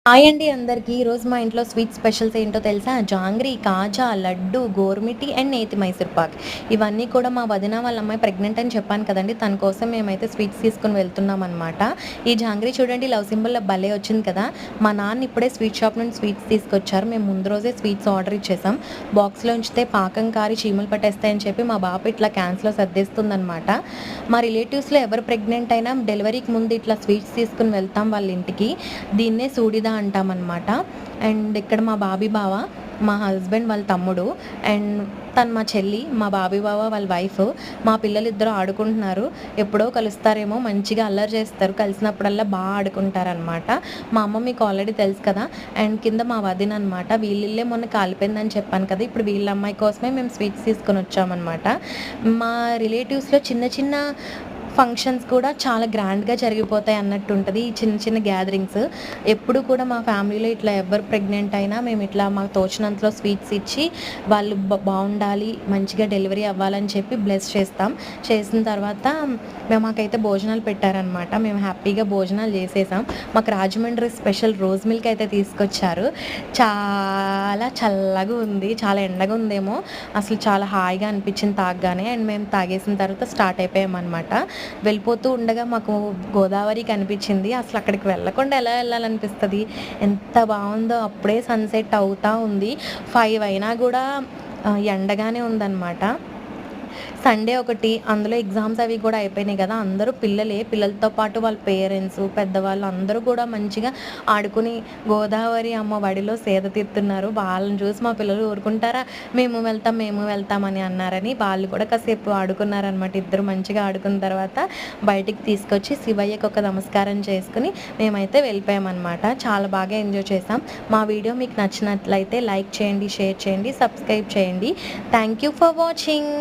Hi అండి అందరికీ. ఈరోజు మా ఇంట్లో స్వీట్ స్పెషల్స్ ఏంటో తెలుసా? జాంగ్రీ, కాజా, లడ్డు, గోరుమిటి అండ్ నేతి మైసూర్ పాక్. ఇవన్నీ కూడా మా వదిన వాళ్ళ అమ్మాయి ప్రెగ్నెంట్ అని చెప్పాను కదండీ! తన కోసం మేమైతే స్వీట్స్ తీసుకొని వెళ్తున్నామనమాట. ఈ జాంగ్రీ చూడండి లవ్ సింబల్‌లో భలే వచ్చింది కదా! మా నాన్న ఇప్పుడే స్వీట్ షాప్ నుండి స్వీట్స్ తీసుకొచ్చారు. మేము ముందు రోజే స్వీట్స్ ఆర్డర్ ఇచ్చేసాం. బాక్స్‌లో ఉంచితే పాకం కారి చీమలు పట్టేస్తాయని చెప్పి మా బాబు ఇట్లా క్యాన్స్‌లో సర్దేస్తుందనమాట. మా రిలేటివ్స్‌లో ఎవరు ప్రెగ్నెంట్ అయినా డెలివరీకి ముందు ఇట్లా స్వీట్స్ తీసుకొని వెళ్తాం వాళ్ళ ఇంటికి. దీన్నే సూడిద అంటామనమాట. అండ్ ఇక్కడ మా బాబీ బావ, మా హస్బెండ్ వాళ్ళ తమ్ముడు అండ్ తను మా చెల్లి, మా బాబీ బావ వాళ్ళ వైఫ్. మా పిల్లలిద్దరూ ఆడుకుంటున్నారు. ఎప్పుడో కలుస్తారేమో మంచిగా అల్లరి చేస్తారు. కలిసినప్పుడల్లా ఆడుకుంటారనమాట. మా అమ్మ మీకు ఆల్రెడీ తెలుసు కదా! అండ్ కింద మా వదిన అనమాట. వీళ్ళిల్లే మొన్న కాలిపోయిందని చెప్పాను కదా! ఇప్పుడు వీళ్ళ అమ్మాయి కోసమే మేము స్వీట్స్ తీసుకొనొచ్చామనమాట. మా రిలేటివ్స్‌లో చిన్న చిన్న ఫంక్షన్స్ కూడా చాలా గ్రాండ్‌గా జరిగిపోతాయి అన్నట్టుంటది. ఈ చిన్న చిన్న గ్యాదరింగ్స్. ఎప్పుడు కూడా మా ఫ్యామిలీలో ఇట్లా ఎవ్వరు ప్రెగ్నెంట్ అయినా మేము ఇట్లా మాకు తోచినంతలో స్వీట్స్ ఇచ్చి వాళ్ళు బావుండాలి, మంచిగా డెలివరీ అవ్వాలని చెప్పి బ్లెస్ చేస్తాం. చేసిన తర్వాత మాకైతే భోజనాలు పెట్టారనమాట. మేము హ్యాపీగా భోజనాలు చేసేసాం. మాకు రాజమండ్రి స్పెషల్ రోజ్ మిల్క్ అయితే తీసుకొచ్చారు. చాలా చల్లగా ఉంది. చాలా ఎండగా ఉందేమో అసలు చాలా హాయిగా అనిపించింది తాగగానే. అండ్ మేము తాగేసిన తర్వాత స్టార్ట్ అయిపోయామనమాట. వెళ్ళిపోతూ ఉండగా మాకు గోదావరి కనిపించింది. అసలు అక్కడికి వెళ్ళకుండా ఎలా వెళ్ళాలనిపిస్తది. ఎంత బావుందో అప్పుడే సన్‌సెట్ అవుతా ఉంది. 5 అయినా గూడా ఎండగానే ఉందనమాట. సండే ఒకటి అందులో ఎగ్జామ్స్ అవి కూడా అయిపోయినాయి కదా! అందరూ పిల్లలే. పిల్లలతో పాటు వాళ్ళ పేరెంట్స్, పెద్దవాళ్ళు అందరూ కూడా మంచిగా ఆడుకుని గోదావరి అమ్మ ఒడిలో సేద తీరుతున్నారు. వాళ్ళని చూసి మా పిల్లలు ఊరుకుంటారా? మేము వెళ్తాం, మేము వెళ్తాం అని అన్నారని వాళ్ళు కూడా కాసేపు ఆడుకున్నారనమాట. ఇద్దరు మంచిగా ఆడుకున్న తర్వాత బయటికి తీసుకొచ్చి శివయ్యకి ఒక నమస్కారం చేసుకొని మేమైతే వెళ్ళిపోయామనమాట. చాలా బాగా ఎంజాయ్ చేసాం. మా వీడియో మీకు నచ్చినట్లయితే లైక్ చేయండి, షేర్ చేయండి, సబ్స్క్రైబ్ చేయండి. Thank you for watching.